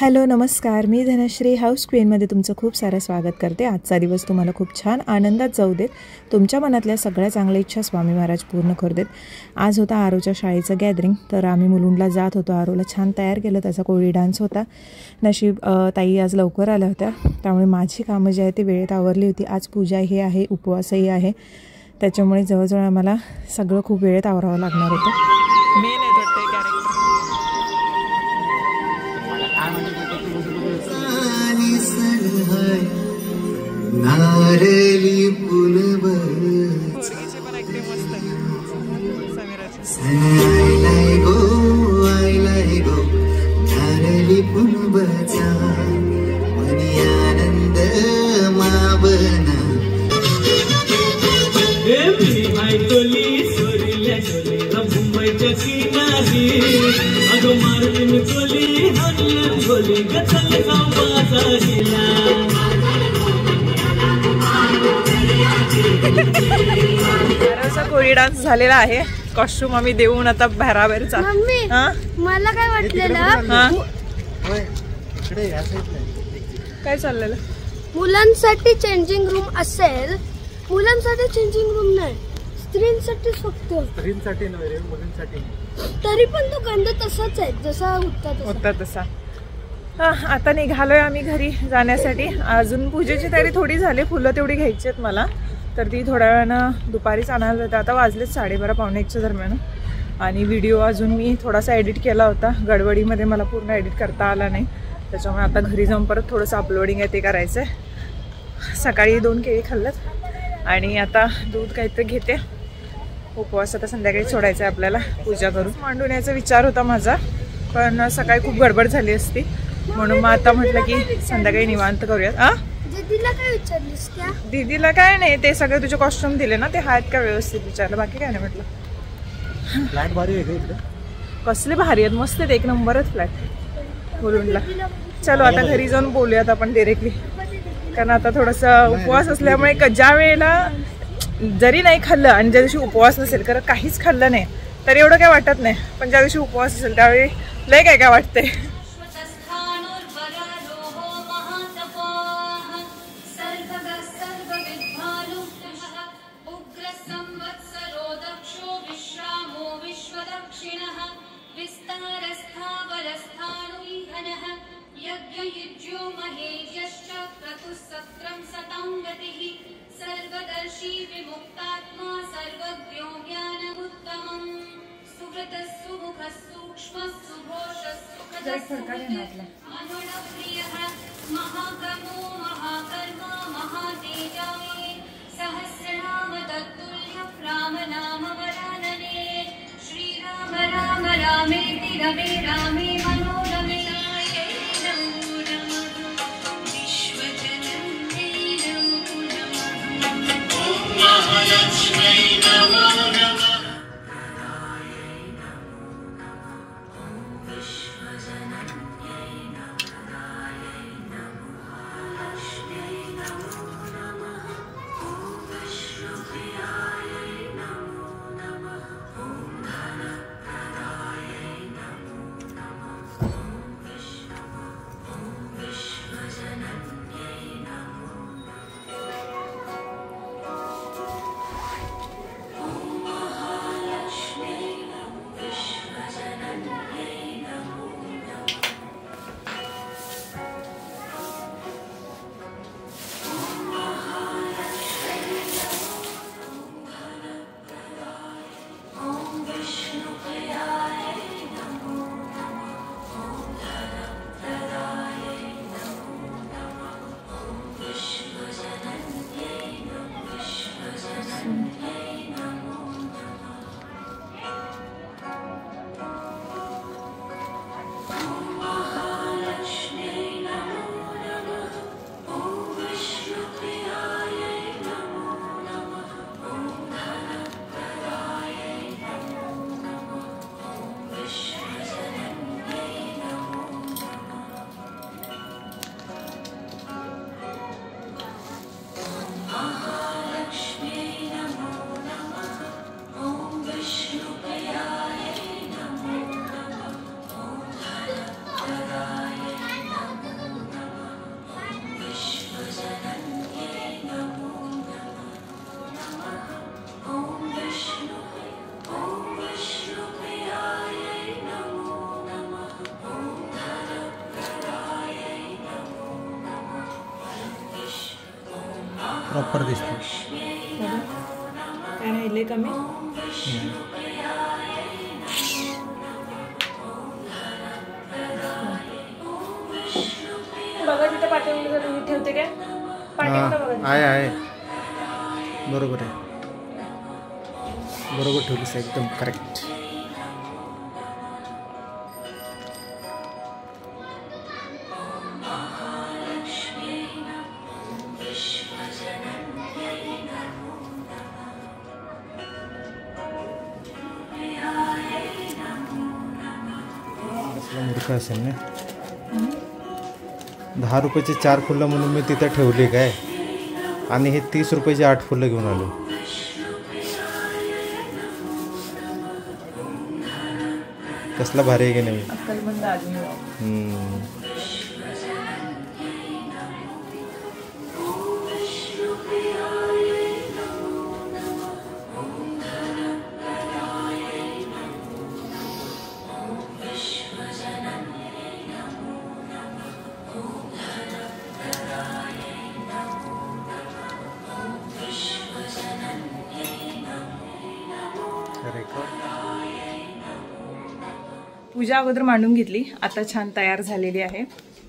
Hello नमस्कार, मी Dhanashree house क्वीनमध्ये तुमचं खूप सारं स्वागत करते। आजचा दिवस तुम्हाला खूप छान आनंदात जाऊ देत, तुमच्या मनातल्या सगळ्या चांगल्या इच्छा स्वामी महाराज पूर्ण करू देत। आज होता आरोच्या शाळेचं गॅदरिंग, तर आम्ही मुलुंडला जात होतो। आरोला छान तयार केलं, त्याचा कोळी डान्स होता। नशीब ताई आज लवकर आल्या होत्या, त्यामुळे माझी कामं जी आहे ती वेळेत आवरली होती। आज पूजाही आहे, उपवासही आहे, त्याच्यामुळे जवळजवळ आम्हाला सगळं खूप वेळेत आवरावं लागणार होतं। मेन आहे नारली पुनबच आयलाय गो नारली पुनबचा मनी आनंद मावना ऐकली सोरील्या सोरीला मुंबईच्या किनारी अगो मारून कोली हल्ल्या बोली गचल गावाचा जिला कोळी डान्स झालेला आहे। कॉस्ट्यूम आम्ही देऊन आता बाहेर मला काय वाटलेलं काय चाललेलं, मुलांसाठी चेंजिंग रूम असेल, मुलांसाठी चेंजिंग रूम नाही, स्त्रींसाठी फक्त स्त्रींसाठी नव्हे, मुलांसाठी। तरी पण तो गंध तसाच आहे जसा होता तसा। आता निघालोय आम्ही घरी जाण्यासाठी। अजून पूजेची तयारी थोडी झाली, फुलं तेवढी घ्यायची आहेत मला, तर ती थोड्या वेळानं दुपारीच आणायला होतं। आता वाजलेत 12:30 पावणे 1च्या दरम्यान। आणि व्हिडिओ अजून मी थोडासा एडिट केला होता, गडबडीमध्ये मला पूर्ण एडिट करता आला नाही, त्याच्यामुळे आता घरी जाऊन परत थोडंसं अपलोडिंग आहे ते करायचं आहे। सकाळी 2 केळी खाल्लं आणि आता दूध काहीतरी घेते। उपवास आता संध्याकाळी सोडायचा आहे आपल्याला पूजा करून। मांडून यायचा विचार होता माझा, पण सकाळी खूप गडबड झाली असती, म्हणून मग आता म्हटलं की संध्याकाळी निवांत करूयात। दीदीला काय विचारलीस त्या? दीदीला काय नाही, ते सगळे तुझे कॉस्ट्यूम दिले ना, ते आहेत का व्यवस्थित विचारलं, बाकी काय नाही म्हटलं। फ्लॅट भारी आहे इकडे, कसले भारी आहेत, मस्त आहेत, 1 नंबर आहेत फ्लॅट मुलुंडला। चलो आता घरी जाऊन बोलूयात आपण डायरेक्टली, कारण आता थोडंसं उपवास असल्यामुळे ज्या वेळेला जरी नाही खाल्लं आणि ज्या दिवशी उपवास नसेल, कारण काहीच खाल्लं नाही तर एवढं काय वाटत नाही, पण ज्या दिवशी उपवास असेल त्यावेळी लय काय काय वाटतंय। सर्वदर्शी विमुक्तात्मा सर्वज्ञो ज्ञानमुत्तमं सुव्रतः सुमुखः सूक्ष्मः सुघोषः सुखदः मनोप्रियः महाकर्मो महाकर्मा महातेजाय सहस्रनाम तत्तुल्यं राम नाम वरानने श्रीराम राम रामेति रमे रामे मनोरमे प्रॉपर दिसतो. काय राहिले कमी. बघा तिथे पाठवून ठेवते काय पाठवून आहे बरोबर आहे. बरोबर ठेवलीस एकदम करेक्ट. मूर्ख असेल ना. 10 रुपयाचे 4 फुलं म्हणून मी तिथं ठेवली काय, आणि हे 30 रुपयाचे 8 फुलं घेऊन आलो. कसला भारी आहे की नाही. अक्कलमंद आदमी. पूजा अगोदर मांडून घेतली, आता छान तयार झालेली आहे.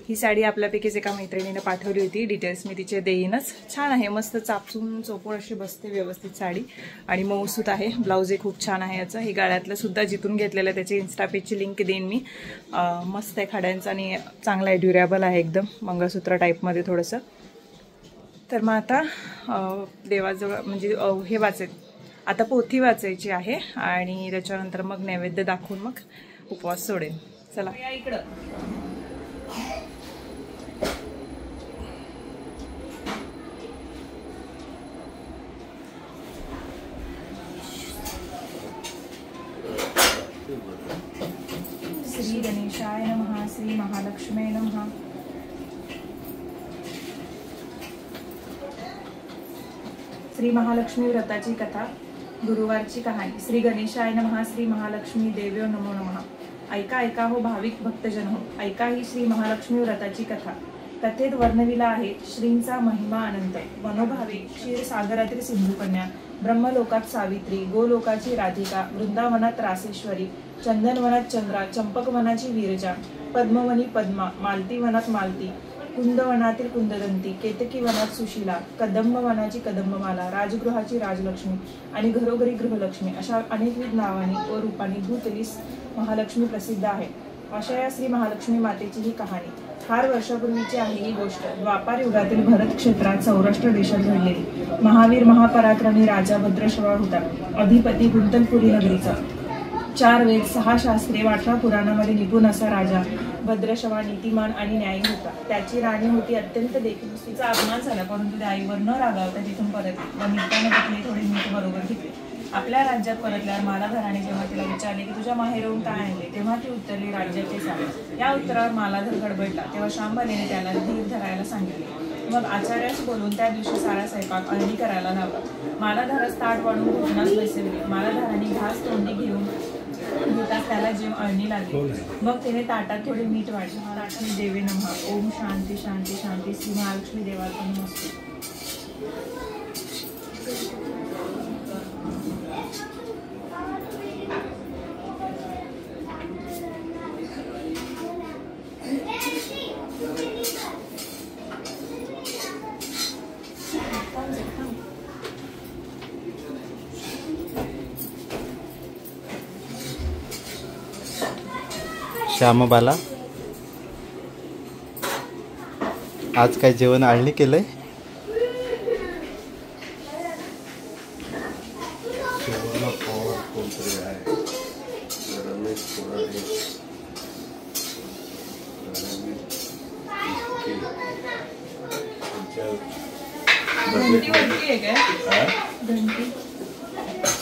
ही साडी आपल्यापैकीच एका मैत्रिणीने पाठवली होती. डिटेल्स मी तिचे देईनच. छान आहे, मस्त चापसून चोपून अशी बसते व्यवस्थित साडी आणि मऊसूत आहे. ब्लाऊजही खूप छान आहे याचं. हे गाळ्यातलं सुद्धा जिथून घेतलेलं आहे त्याची इन्स्टा पेजची लिंक देईन मी. मस्त आहे खड्यांचं आणि चांगला आहे, ड्युरेबल आहे एकदम, मंगळसूत्र टाईपमध्ये थोडंसं. तर मग आता देवाजवळ म्हणजे हे आता पोथी वाचायची आहे आणि त्याच्यानंतर मग नैवेद्य दाखवून मग उपवास सोडेन. चला या इकडं. श्री गणेशाय नमः. श्री महालक्ष्मी नमः. श्री महालक्ष्मी व्रताची कथा. गुरुवारची कहाणी. श्री गणेशाय नमः. श्री महालक्ष्मी देव्यो नमो नमः. ऐका ऐका हो भाविक भक्तजन हो, ऐका ही श्री महालक्ष्मी व्रताची कथा. कथेत वर्णविला आहे श्रींचा महिमा अनंत. मनोभावे क्षीरसागरातील सिंधुकन्या, ब्रह्मलोकात सावित्री, गोलोकाची राधिका, वृंदावनात रासेश्वरी, चंदनवनात चंद्रा, चंपकवनाची विरजा, पद्मवनी पद्मा, मालतीवनात मालती, कुंदवनातील कुंददंती, केतकी वनात सुशीला, कदंबवनाची कदंबमाला, राजगृहाची राजलक्ष्मी आणि घरोघरी गृहलक्ष्मी अशा अनेकविध नावांनी व रूपांनी भूतली महालक्ष्मी प्रसिद्ध आहे. अशा या श्री महालक्ष्मी मातेची ही कहाणी फार वर्षापूर्वीची आहे. ही गोष्ट द्वापार युगातील भरत क्षेत्रात सौराष्ट्र देशात घडलेली. महावीर महापराक्रमी राजा भद्रश्रवा होता. अधिपती कुंतलपुरी नगरीचा. 4 वेद 6 शास्त्रे 18 पुराणामध्ये निपुण असा राजा भद्रश्रवा नीतिमान आणि न्यायी होता. त्याची राणी होती अत्यंत देखील. तिचा अपमान झाला परंतु त्या आईवर न रागावता तिथून परत व निघताना तिथले थोडे मीठ बरोबर घेतले. आपल्या राज्यात परतल्यावर मालाधराने जेव्हा तिला विचारले की तुझ्या माहेरहून काय आणले, तेव्हा ती उत्तरली राज्याचे सारे. या उत्तरावर मालाधर गडबडला. तेव्हा शांबलीने त्याला धीर धरायला सांगितले. मग आचार्यास बोलून त्या दिवशी सारा स्वयंपाक अळणी करायला लावला. मालाधारास ताट वाढून भोजनास बसवले. मालाधाराने घास तोंडी घेऊन घेताच त्याला जेव अळणी लागली. मग तिने ताटात थोडे मीठ वाढले. महालक्ष्मी देवी नमः. ओम शांती शांती शांती. श्री महालक्ष्मी देवाचा नमस्ते. श्यामबाला, आज काय जेवण आळणी केलंय?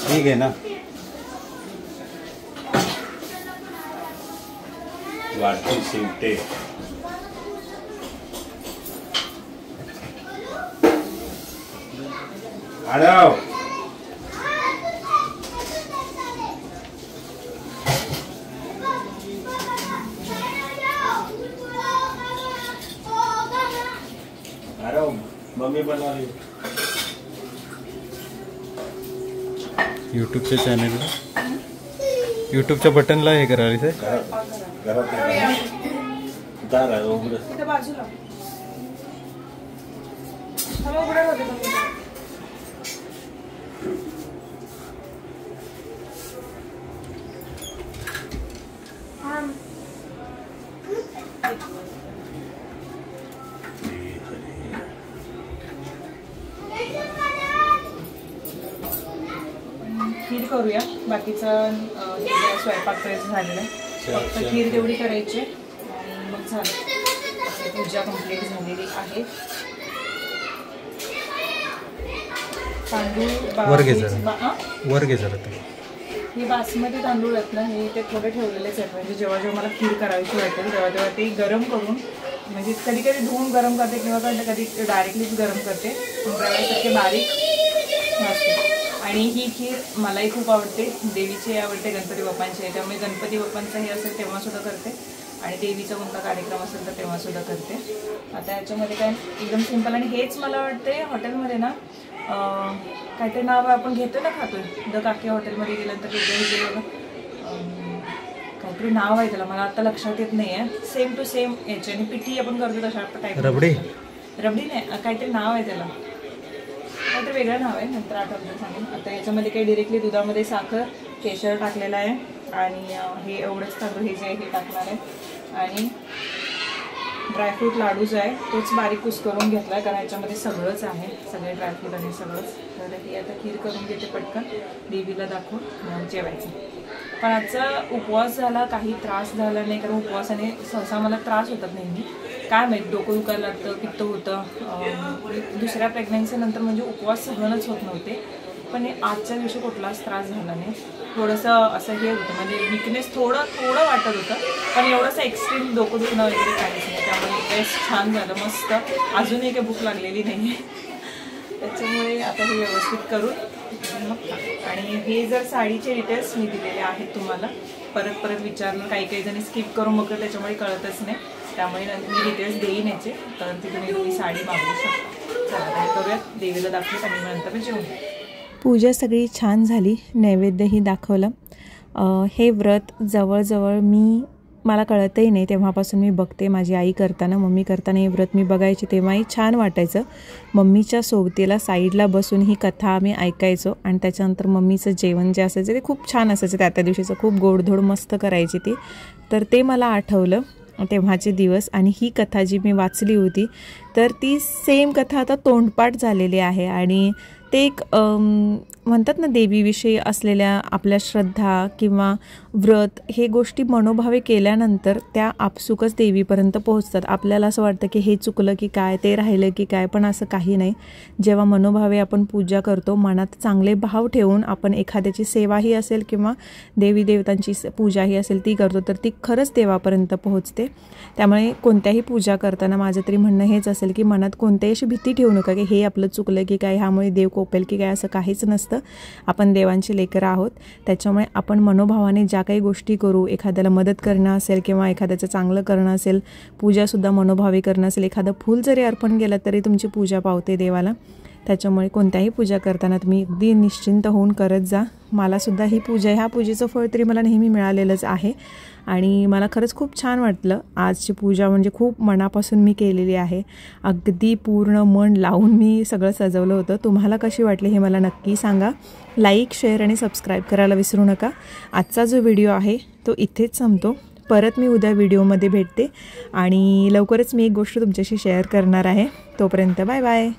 ठीक आहे ना. वाटती शिवटे आडव. मम्मी बनवली. यूट्यूबच्या चॅनलला यूट्यूबच्या बटनला हे करायचं आहे. इथं बाजूला उघडा होते खीर करूया. बाकीचं स्वयंपाक करायचं झालेलं आहे. फक्त खीर तेवढी करायची आणि मग झालं. पूजा कंप्लीट झालेली आहे. तांदूळ वर घे जरा हे बासमती तांदूळ आहेत ना, हे ते थोडे ठेवलेलेच आहेत. म्हणजे जेव्हा जेव्हा मला खीर करायची वाटेल तेव्हा तेव्हा ते गरम करून, म्हणजे कधी कधी धुवून गरम करते किंवा कधी डायरेक्टलीच गरम करते. रव्यासारखे बारीक असते. आणि ही खीर मलाही खूप आवडते, देवीची आवडते, गणपती बाप्पांची आहे. त्यामुळे गणपती बाप्पांचं हे असेल तेव्हासुद्धा करते आणि देवीचा कोणता कार्यक्रम असेल तर तेव्हासुद्धा करते. आता याच्यामध्ये काय एकदम सिंपल. आणि हेच मला वाटते हॉटेलमध्ये ना काहीतरी नाव आपण घेतो ना, खातोय द काकी हॉटेलमध्ये गेल्यानंतर काहीतरी नाव आहे त्याला, मला आता लक्षात येत नाही आहे. सेम टू सेम याचे आणि पिठी आपण करतो तशा टाईप. रबडी नाही, काहीतरी नाव आहे त्याला, काहीतरी वेगळं नाव आहे, नंतर आठवतं सांगेन. आता याच्यामध्ये काही डिरेक्टली दुधामध्ये साखर केशर टाकलेला आहे आणि हे एवढंच तांदूळ हे जे आहे हे टाकणार आहे. आणि ड्रायफ्रूट लाडू जो आहे तोच बारीक कुस्करून घेतला आहे, कारण याच्यामध्ये सगळंच आहे, सगळे ड्रायफ्रूट आणि सगळंच. तर ही आता खीर करून घेते पटकन, देवीला दाखवून जेवायचं. पण आजचा उपवास झाला, काही त्रास झाला नाही, कारण उपवासाने सहसा मला त्रास होतात नेहमी. काय माहीत, डोकं दुखायला लागतं, पित्त होतं. दुसऱ्या प्रेग्नन्सीनंतर म्हणजे उपवास सहनच होत नव्हते. पण आजच्या दिवशी कुठलाच त्रास झाला नाही. थोडंसं असं हे होतं, म्हणजे विकनेस थोडं वाटत होतं, पण एवढंसं एक्स्ट्रीम डोकं दुखणं वगैरे काहीच नाही. त्यामुळे बेस्ट छान झालं, मस्त. अजूनही काही भूक लागलेली नाही आहे. त्याच्यामुळे आता हे व्यवस्थित करून मग. आणि हे जर साडीचे डिटेल्स मी दिलेले आहेत तुम्हाला, परत विचारलं, काही जणी स्किप करून बघतो त्याच्यामुळे कळतच नाही. त्यामुळे मी डिटेल्स देईन याचे, तर तिथे तुम्ही साडी मागवू शकता. चला काय करूयात, देवीला दाखवत आणि नंतर जेवून. पूजा सगळी छान झाली, नैवेद्यही दाखवलं. हे व्रत जवळजवळ मला कळतही नाही तेव्हापासून मी बघते. माझी आई करताना, मम्मी करताना हे व्रत मी बघायची, तेव्हाही छान वाटायचं. मम्मीच्या सोबतीला साईडला बसून ही कथा आम्ही ऐकायचो. आणि त्याच्यानंतर मम्मीचं जेवण जे असायचं ते खूप छान असायचं. त्या दिवशीचं खूप गोडधोड मस्त करायची ती. तर ते मला आठवलं तेव्हाचे दिवस. आणि ही कथा जी मी वाचली होती तर ती सेम कथा आता तोंडपाठ झालेली आहे. आणि ते एक म्हणतात ना, देवीविषयी असलेल्या आपल्या श्रद्धा किंवा व्रत हे गोष्टी मनोभावे केल्यानंतर त्या आपसुकच देवीपर्यंत पोहोचतात. आपल्याला असं वाटतं की हे चुकलं की काय, ते राहिलं की काय, पण असं काही नाही. जेव्हा मनोभावे आपण पूजा करतो, मनात चांगले भाव ठेवून आपण एखाद्याची सेवाही असेल किंवा देवी देवतांची पूजाही असेल ती करतो, तर ती खरंच देवापर्यंत पोहोचते. त्यामुळे कोणत्याही पूजा करताना माझं तरी म्हणणं हेच असेल की मनात कोणत्याही अशी भीती ठेवू नका की हे आपलं चुकलं की काय, ह्यामुळे देव कोपेल की काय, असं काहीच नसतं. आपण देवांची लेकरं आहोत. त्याच्यामुळे आपण मनोभावाने ज्या काही गोष्टी करू, एखाद्याला मदत करणं असेल किंवा एखाद्याचं चांगलं करणं असेल, पूजासुद्धा मनोभावे करणं असेल, एखादं फूल जरी अर्पण केलं तरी तुमची पूजा पावते देवाला. त्याच्यामुळे कोणत्याही पूजा करताना तुम्ही अगदी निश्चिंत होऊन करत जा. मलासुद्धा ही पूजा, ह्या पूजेचं फळ तरी मला नेहमी मिळालेलंच आहे. आणि मला खरंच खूप छान वाटलं. आजची पूजा म्हणजे खूप मनापासून मी केलेली आहे. अगदी पूर्ण मन लावून मी सगळं सजवलं होतं. तुम्हाला कशी वाटली हे मला नक्की सांगा. लाईक, शेअर आणि सबस्क्राईब करायला विसरू नका. आजचा जो व्हिडिओ आहे तो इथेच संपतो. परत मी उद्या व्हिडिओमध्ये भेटते आणि लवकरच मी एक गोष्ट तुमच्याशी शेअर करणार आहे. तोपर्यंत बाय बाय.